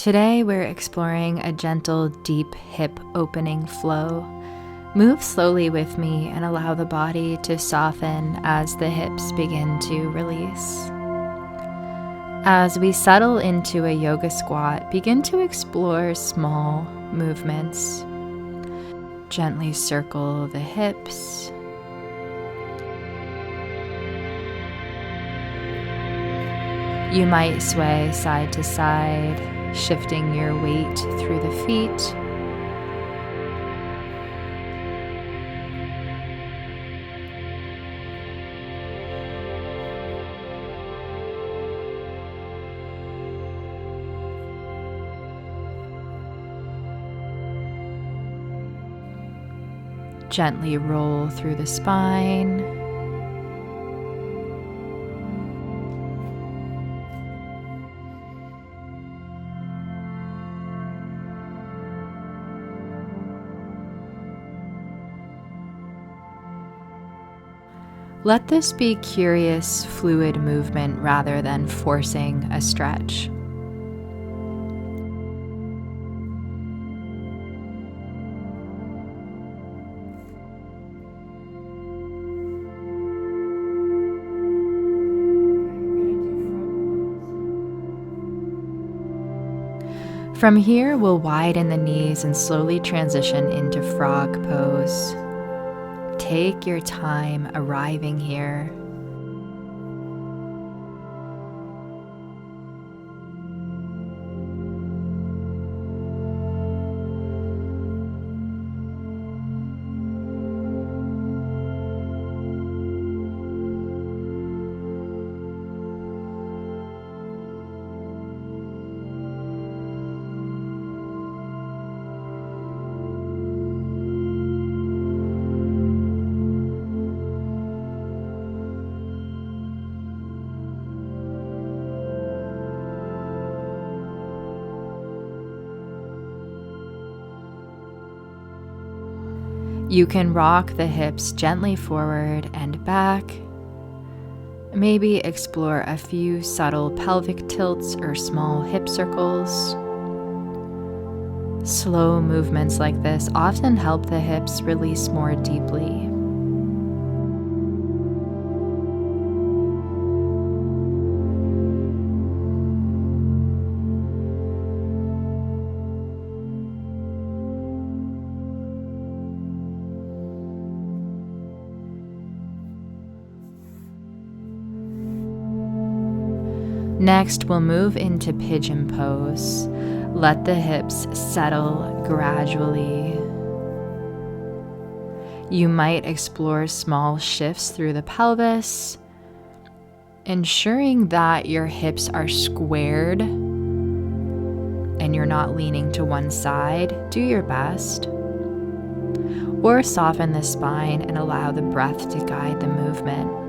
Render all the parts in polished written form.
Today we're exploring a gentle, deep hip opening flow. Move slowly with me and allow the body to soften as the hips begin to release. As we settle into a yoga squat, begin to explore small movements. Gently circle the hips. You might sway side to side, shifting your weight through the feet. Gently roll through the spine. Let this be curious, fluid movement rather than forcing a stretch. From here, we'll widen the knees and slowly transition into frog pose. Take your time arriving here. You can rock the hips gently forward and back. Maybe explore a few subtle pelvic tilts or small hip circles. Slow movements like this often help the hips release more deeply. Next, we'll move into Pigeon Pose. Let the hips settle gradually. You might explore small shifts through the pelvis, ensuring that your hips are squared and you're not leaning to one side. Do your best. Or soften the spine and allow the breath to guide the movement.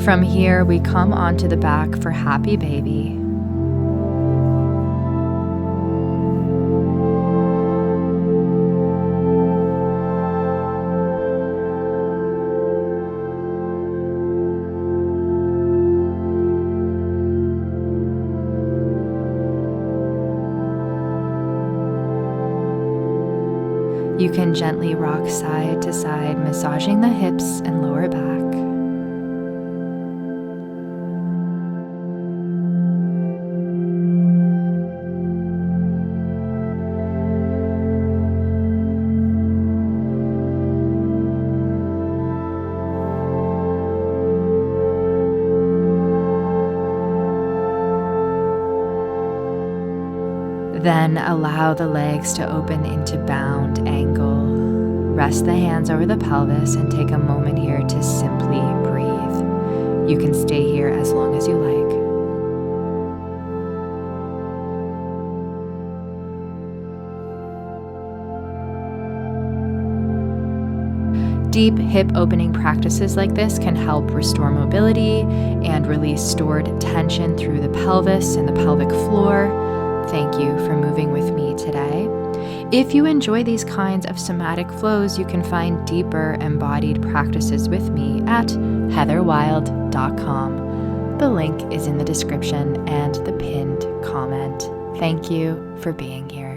From here, we come onto the back for happy baby. You can gently rock side to side, massaging the hips and lower back. Then allow the legs to open into bound angle. Rest the hands over the pelvis and take a moment here to simply breathe. You can stay here as long as you like. Deep hip opening practices like this can help restore mobility and release stored tension through the pelvis and the pelvic floor. Thank you for moving with me today. If you enjoy these kinds of somatic flows, you can find deeper embodied practices with me at heatherwild.com. The link is in the description and the pinned comment. Thank you for being here.